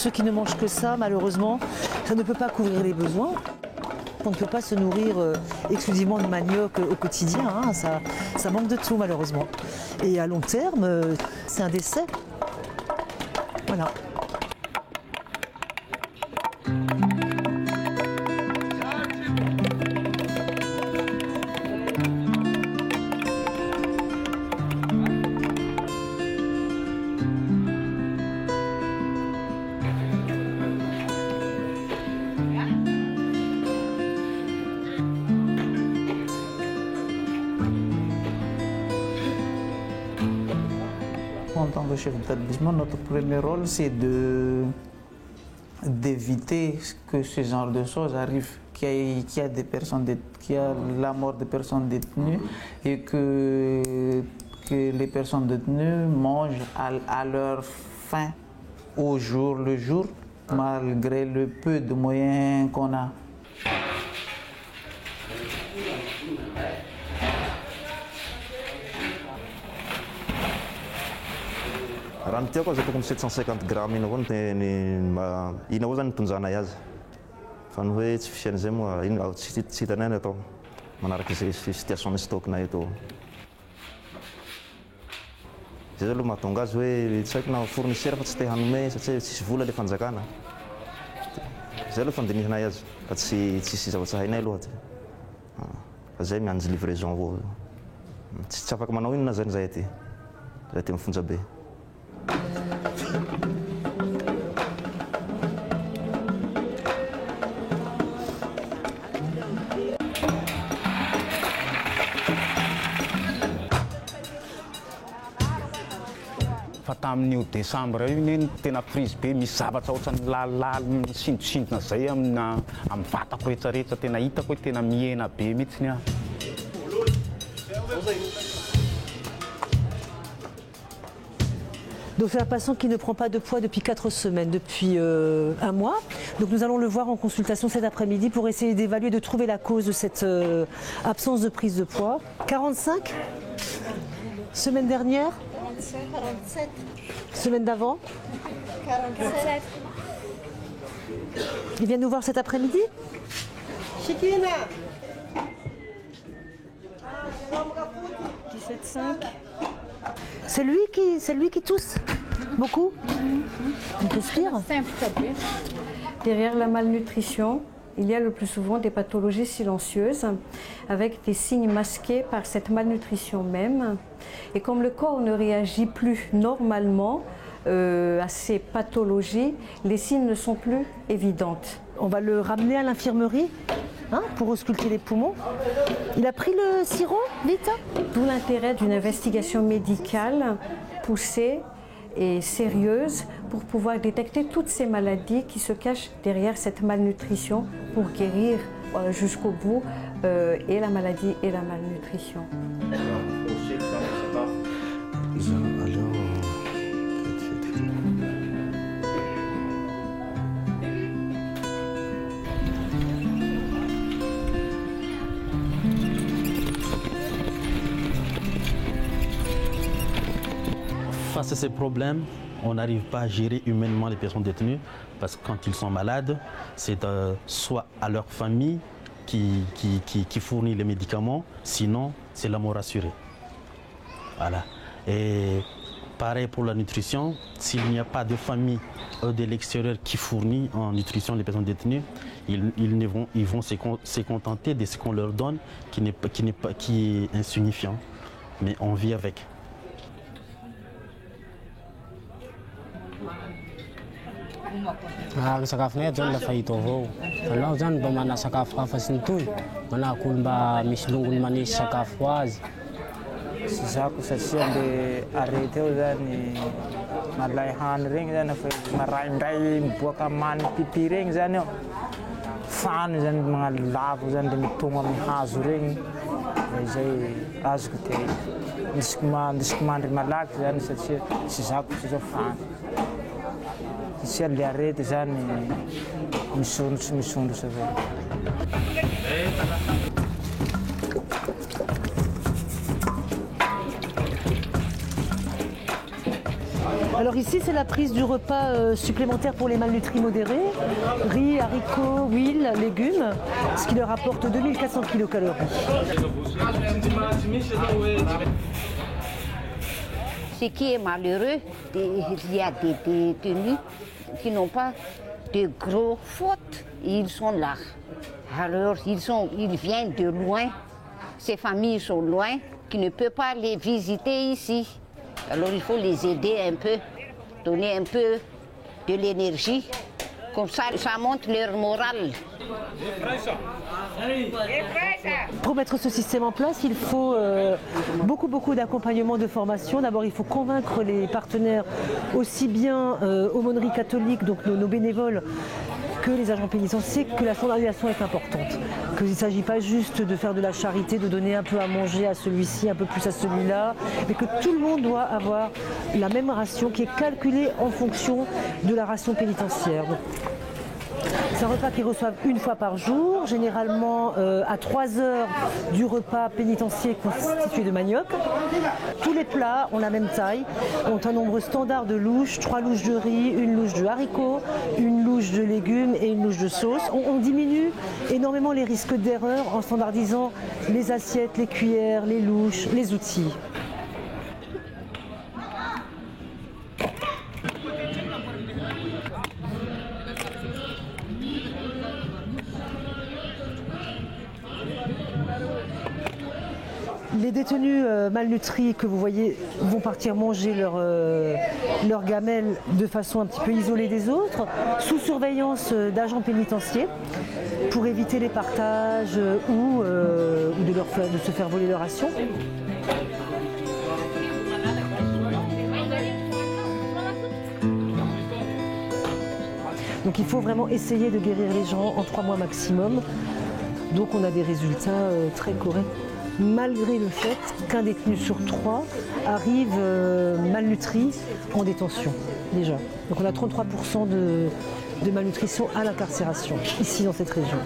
ceux qui ne mangent que ça, malheureusement, ça ne peut pas couvrir les besoins. On ne peut pas se nourrir exclusivement de manioc au quotidien, hein. Ça manque de tout malheureusement. Et à long terme, c'est un décès. Voilà. En tant que chef d'établissement, notre premier rôle, c'est d'éviter que ce genre de choses arrivent, qu'il y a la mort de personnes détenues et que les personnes détenues mangent à leur faim au jour le jour, malgré le peu de moyens qu'on a. Raha ny tiako azo atoko amin'ny 750 grammes iny avao iny avao zany nitonjana azy. Fa ny hoe tsy fisian'izay moa iny tsy hitany any atao manaraka izay situation-ny stock-nay eto. Zay zao aloha mahatonga azy hoe tsy haiko na fournisseur fa tsy te hanome satria tsisy vola le fanjakana. Zay aloha fandinisanay azy fa tsisy zava-tsy hainay aloha. Fa zay miandry livraison avao. Tsy afaka manao inona zany zay aty amin'ny Fonjabe. Fa tamin'io décembre io ny tena prise be misy zavatra ohatrany lalala sindosindona zay amin'ny vatako rehetrarehetra tena hitako hoe tena mihena be mihitsy ny Donc c'est un patient qui ne prend pas de poids depuis 4 semaines, depuis un mois. Donc nous allons le voir en consultation cet après-midi pour essayer d'évaluer, de trouver la cause de cette absence de prise de poids. 45 ? Semaine dernière ? 47. Semaine d'avant ? 47. Il vient nous voir cet après-midi ? Chikina. 17,5. C'est lui qui tousse beaucoup. Il respire. Derrière la malnutrition, il y a le plus souvent des pathologies silencieuses avec des signes masqués par cette malnutrition même. Et comme le corps ne réagit plus normalement à ces pathologies, les signes ne sont plus évidentes. On va le ramener à l'infirmerie pour ausculter les poumons. Il a pris le sirop, vite. D'où l'intérêt d'une investigation médicale poussée et sérieuse pour pouvoir détecter toutes ces maladies qui se cachent derrière cette malnutrition pour guérir jusqu'au bout et la maladie et la malnutrition. Face à ces problèmes, on n'arrive pas à gérer humainement les personnes détenues parce que quand ils sont malades, c'est soit à leur famille qui fournit les médicaments, sinon c'est la mort assurée. Voilà. Et pareil pour la nutrition, s'il n'y a pas de famille de l'extérieur qui fournit en nutrition les personnes détenues, ils vont se contenter de ce qu'on leur donne qui est insignifiant, mais on vit avec. Sakafo ny zany lafa hita avao. Anao zany mba mana sakafo hafa sy ny toy, manahaka olo mba misy longony manesy sakafo azy. Sy zako satria le arety eo zany malay hany regny zany fa maraindray miboaka mamy pipi regny zany eo. Fany zany magnano lavo zany le mitonga amin'ny hazo regny. Zay azoko te ndisiko mandry malaky zany satria sy zako sy zao fany. Satria le arety zany misondrotsy avao. Alors ici, c'est la prise du repas supplémentaire pour les malnutris modérés. Riz, haricots, huile, légumes, ce qui leur apporte 2400 kcal. Ce qui est malheureux, il y a des détenus qui n'ont pas de gros fautes. Ils sont là. Alors, ils viennent de loin. Ces familles sont loin, qui ne peuvent pas les visiter ici. Alors, il faut les aider un peu, donner un peu de l'énergie. Comme ça monte leur morale. Pour mettre ce système en place, il faut beaucoup d'accompagnement, de formation. D'abord, il faut convaincre les partenaires, aussi bien aumôneries catholiques, donc nos bénévoles, que les agents pénitentiaires, que la standardisation est importante. Qu'il ne s'agit pas juste de faire de la charité, de donner un peu à manger à celui-ci, un peu plus à celui-là, mais que tout le monde doit avoir la même ration qui est calculée en fonction de la ration pénitentiaire. C'est un repas qu'ils reçoivent une fois par jour, généralement à 3 heures du repas pénitentiaire constitué de manioc. Tous les plats ont la même taille, ont un nombre standard de louches, 3 louches de riz, une louche de haricots, une louche de légumes et une louche de sauce. On diminue énormément les risques d'erreur en standardisant les assiettes, les cuillères, les louches, les outils. Les détenus malnutris que vous voyez vont partir manger leur gamelle de façon un petit peu isolée des autres, sous surveillance d'agents pénitentiaires, pour éviter les partages ou de se faire voler leur ration. Donc il faut vraiment essayer de guérir les gens en 3 mois maximum. Donc on a des résultats très corrects. Malgré le fait qu'un détenu sur 3 arrive malnutri en détention, déjà. Donc on a 33% de malnutrition à l'incarcération, ici dans cette région.